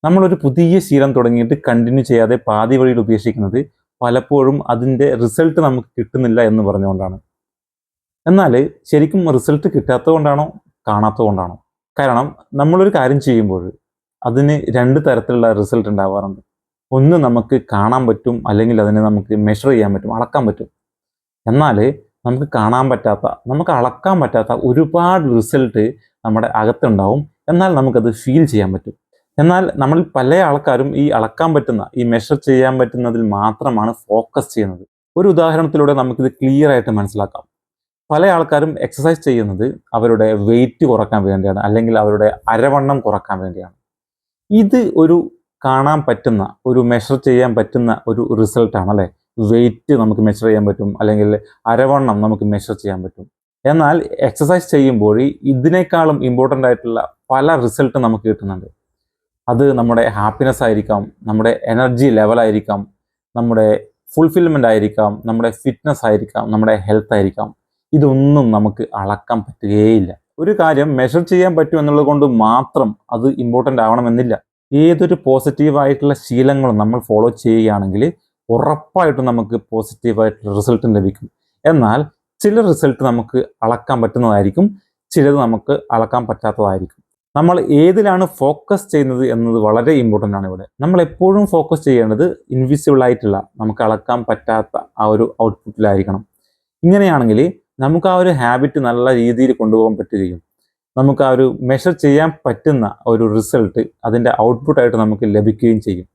നമ്മളൊരു പുതിയ ശീലം തുടങ്ങിയിട്ട് കണ്ടിന്യൂ ചെയ്യാതെ പാതി വഴിയിൽ ഉപേക്ഷിക്കുന്നത് പലപ്പോഴും അതിൻ്റെ റിസൾട്ട് നമുക്ക് കിട്ടുന്നില്ല എന്ന് പറഞ്ഞുകൊണ്ടാണ്. എന്നാൽ ശരിക്കും റിസൾട്ട് കിട്ടാത്തത് കൊണ്ടാണോ കാണാത്തത് കൊണ്ടാണോ? കാരണം നമ്മളൊരു കാര്യം ചെയ്യുമ്പോൾ അതിന് രണ്ട് തരത്തിലുള്ള റിസൾട്ട് ഉണ്ടാവാറുണ്ട്. ഒന്ന് നമുക്ക് കാണാൻ പറ്റും, അല്ലെങ്കിൽ അതിനെ നമുക്ക് മെഷർ ചെയ്യാൻ പറ്റും, അളക്കാൻ പറ്റും. എന്നാൽ നമുക്ക് കാണാൻ പറ്റാത്ത, നമുക്ക് അളക്കാൻ പറ്റാത്ത ഒരുപാട് റിസൾട്ട് നമ്മുടെ അകത്തുണ്ടാവും. എന്നാൽ നമുക്കത് ഫീൽ ചെയ്യാൻ പറ്റും. എന്നാൽ നമ്മൾ പല ആൾക്കാരും ഈ അളക്കാൻ പറ്റുന്ന, ഈ മെഷർ ചെയ്യാൻ പറ്റുന്നതിൽ മാത്രമാണ് ഫോക്കസ് ചെയ്യുന്നത്. ഒരു ഉദാഹരണത്തിലൂടെ നമുക്കിത് ക്ലിയർ ആയിട്ട് മനസ്സിലാക്കാം. പല ആൾക്കാരും എക്സസൈസ് ചെയ്യുന്നത് അവരുടെ വെയിറ്റ് കുറക്കാൻ വേണ്ടിയാണ്, അല്ലെങ്കിൽ അവരുടെ അരവണ്ണം കുറക്കാൻ വേണ്ടിയാണ്. ഇത് ഒരു കാണാൻ പറ്റുന്ന, ഒരു മെഷർ ചെയ്യാൻ പറ്റുന്ന ഒരു റിസൾട്ടാണ് അല്ലേ. വെയിറ്റ് നമുക്ക് മെഷർ ചെയ്യാൻ പറ്റും, അല്ലെങ്കിൽ അരവണ്ണം നമുക്ക് മെഷർ ചെയ്യാൻ പറ്റും. എന്നാൽ എക്സസൈസ് ചെയ്യുമ്പോൾ ഇതിനേക്കാളും ഇമ്പോർട്ടൻ്റ് ആയിട്ടുള്ള പല റിസൾട്ട് നമുക്ക് കിട്ടുന്നുണ്ട്. അത് നമ്മുടെ ഹാപ്പിനെസ് ആയിരിക്കാം, നമ്മുടെ എനർജി ലെവലായിരിക്കാം, നമ്മുടെ ഫുൾഫിൽമെൻ്റ് ആയിരിക്കാം, നമ്മുടെ ഫിറ്റ്നസ് ആയിരിക്കാം, നമ്മുടെ ഹെൽത്ത് ആയിരിക്കാം. ഇതൊന്നും നമുക്ക് അളക്കാൻ പറ്റുകയില്ല. ഒരു കാര്യം മെഷർ ചെയ്യാൻ പറ്റും എന്നുള്ളത് കൊണ്ട് മാത്രം അത് ഇമ്പോർട്ടൻ്റ് ആവണമെന്നില്ല. ഏതൊരു പോസിറ്റീവായിട്ടുള്ള ശീലങ്ങളും നമ്മൾ ഫോളോ ചെയ്യുകയാണെങ്കിൽ ഉറപ്പായിട്ടും നമുക്ക് പോസിറ്റീവായിട്ടുള്ള റിസൾട്ടും ലഭിക്കും. എന്നാൽ ചില റിസൾട്ട് നമുക്ക് അളക്കാൻ പറ്റുന്നതായിരിക്കും, ചിലത് നമുക്ക് അളക്കാൻ പറ്റാത്തതായിരിക്കും. നമ്മൾ ഏതിലാണ് ഫോക്കസ് ചെയ്യുന്നത് എന്നത് വളരെ ഇമ്പോർട്ടൻ്റ് ആണ് ഇവിടെ. നമ്മൾ എപ്പോഴും ഫോക്കസ് ചെയ്യേണ്ടത് ഇൻവിസിബിൾ ആയിട്ടുള്ള, നമുക്ക് അളക്കാൻ പറ്റാത്ത ആ ഒരു ഔട്ട്പുട്ടിലായിരിക്കണം. ഇങ്ങനെയാണെങ്കിൽ നമുക്ക് ആ ഒരു ഹാബിറ്റ് നല്ല രീതിയിൽ കൊണ്ടുപോകാൻ പറ്റുകയും നമുക്ക് ആ ഒരു മെഷർ ചെയ്യാൻ പറ്റുന്ന ഒരു റിസൾട്ട് അതിൻ്റെ ഔട്ട്പുട്ടായിട്ട് നമുക്ക് ലഭിക്കുകയും ചെയ്യും.